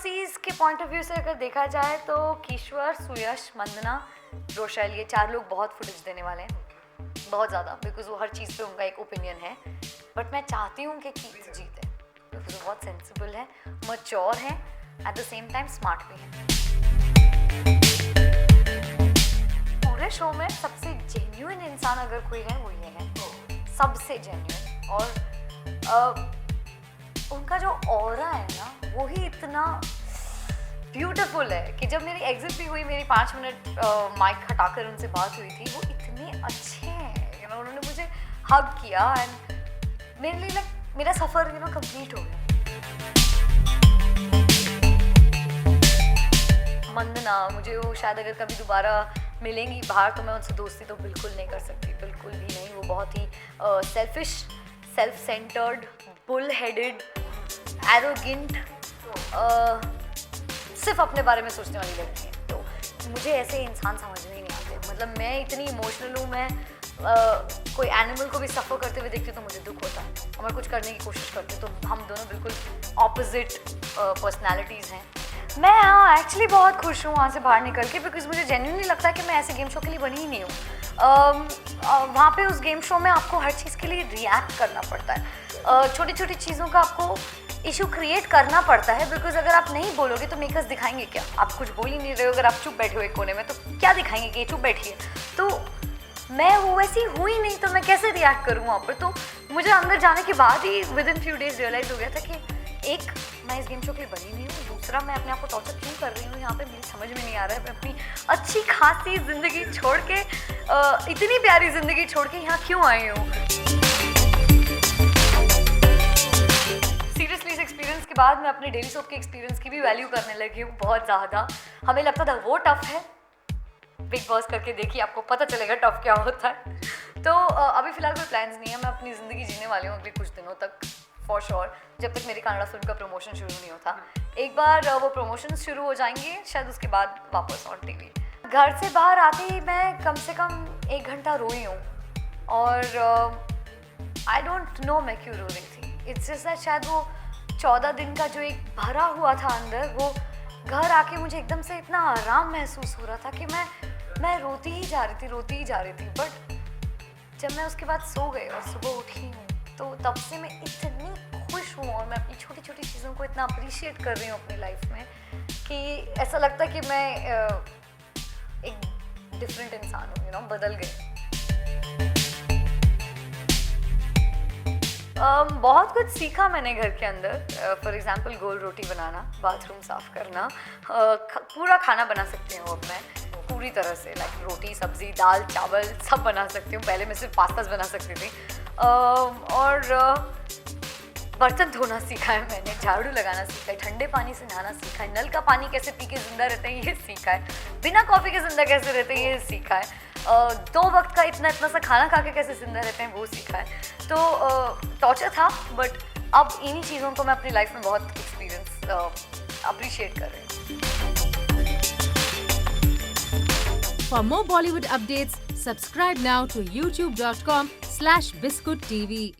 Series के point of view से अगर देखा जाए तो कीश्वर, सुयश, वंदना, रोशैल, ये 4 लोग बहुत फुटेज देने वाले हैं, बहुत ज़्यादा, बिकॉज वो हर चीज़ पे उनका एक ओपिनियन है। बट मैं चाहती हूँ कि कीथ जीते, बिकॉज वो बहुत सेंसिबल है, मैच्योर है, at the same time smart भी है। पूरे शो में सबसे जेन्युइन इंसान अगर कोई है वो ये है, सबसे जेन्युइन। और उनका जो ऑरा है ना वो ही इतना ब्यूटीफुल है कि जब मेरी एग्जिट भी हुई, मेरी 5 मिनट माइक हटाकर उनसे बात हुई थी, वो इतने अच्छे हैं, उन्होंने मुझे हग किया एंड मेरे लिए लाइक मेरा सफ़र कंप्लीट हो गया। वंदना, मुझे वो शायद अगर कभी दोबारा मिलेंगी बाहर तो मैं उनसे दोस्ती तो बिल्कुल नहीं कर सकती, बिल्कुल भी नहीं। वो बहुत ही selfish, self centred, bull headed, arrogant, सिर्फ अपने बारे में सोचने वाली लड़की है। तो मुझे ऐसे इंसान समझ में ही नहीं आते। मतलब मैं इतनी इमोशनल हूँ, मैं कोई एनिमल को भी सफ़र करते हुए देखती हूँ तो मुझे दुख होता है, और मैं कुछ करने की कोशिश करती हूँ तो हम दोनों बिल्कुल ऑपोजिट पर्सनैलिटीज़ हैं। मैं हाँ एक्चुअली बहुत खुश हूँ वहाँ से बाहर निकल के, बिकॉज मुझे जेन्युइनली लगता है कि मैं ऐसे गेम शो के लिए बनी ही नहीं हूँ। वहाँ पे उस गेम शो में आपको हर चीज़ के लिए रिएक्ट करना पड़ता है, छोटी छोटी चीज़ों का आपको इशू क्रिएट करना पड़ता है, बिकॉज अगर आप नहीं बोलोगे तो मेकर्स दिखाएंगे क्या? आप कुछ बोल ही नहीं रहे हो, अगर आप चुप बैठे हो एक कोने में तो क्या दिखाएंगे कि चुप बैठिए। तो मैं वो वैसी हुई नहीं तो मैं कैसे रिएक्ट करूँ वहाँ पर? तो मुझे अंदर जाने के बाद ही within few days realise हो गया था कि एक, मैं इस गेम शो के लिए बनी नहीं हूँ, दूसरा मैं अपने आप को टॉर्चर क्यों कर रही हूँ यहाँ पे, मुझे समझ में नहीं आ रहा है। मैं अपनी अच्छी खासी ज़िंदगी छोड़ के, इतनी प्यारी ज़िंदगी छोड़ के यहाँ क्यों आई हूँ। सीरियसली इस एक्सपीरियंस के बाद मैं अपने डेली सोप के एक्सपीरियंस की भी वैल्यू करने लगी हूँ बहुत ज़्यादा। हमें लगता था वो टफ है, बिग बॉस करके देखिए आपको पता चलेगा टफ क्या होता है। तो अभी फ़िलहाल कोई प्लान्स नहीं है, मैं अपनी ज़िंदगी जीने वाली हूँ अगले कुछ दिनों तक फॉर श्योर, जब तक मेरी कन्नड़ा फिल्म का प्रमोशन शुरू नहीं होता। एक बार वो प्रमोशन शुरू हो जाएंगे शायद उसके बाद वापस ऑन टीवी। घर से बाहर आते ही मैं कम से कम 1 घंटा रोई हूँ, और आई डोंट नो मैं क्यों रो रही थी। इट्स जस्ट दैट शायद वो 14 दिन का जो एक भरा हुआ था अंदर, वो घर आके मुझे एकदम से इतना आराम महसूस हो रहा था कि मैं रोती ही जा रही थी। बट जब मैं उसके बाद सो गई और सुबह उठी हूँ तो तब से मैं इतनी खुश हूँ, और मैं अपनी छोटी छोटी चीज़ों को इतना अप्रिशिएट कर रही हूँ अपनी लाइफ में कि ऐसा लगता है कि मैं एक डिफरेंट इंसान हूँ, बदल गई। बहुत कुछ सीखा मैंने घर के अंदर। For example goal roti banana, bathroom साफ़ करना, पूरा खाना बना सकती हूँ अब मैं पूरी तरह से, लाइक रोटी, सब्ज़ी, दाल, चावल सब बना सकती हूँ। पहले मैं सिर्फ पास्ताज बना सकती थी। और बर्तन धोना सीखा है मैंने, झाड़ू लगाना सीखा है, ठंडे पानी से नहाना सीखा है, नल का पानी कैसे पी के ज़िंदा रहते हैं ये सीखा है, बिना कॉफ़ी के ज़िंदा कैसे रहते हैं ये सीखा है, 2 वक्त का इतना सा खाना खा के कैसे ज़िंदा रहते हैं वो सीखा है। तो टॉर्चर था, बट अब इन्हीं चीज़ों को मैं अपनी लाइफ में बहुत एक्सपीरियंस अप्रिशिएट कर रही हूँ। For more Bollywood updates, subscribe now to youtube.com/biscuittv.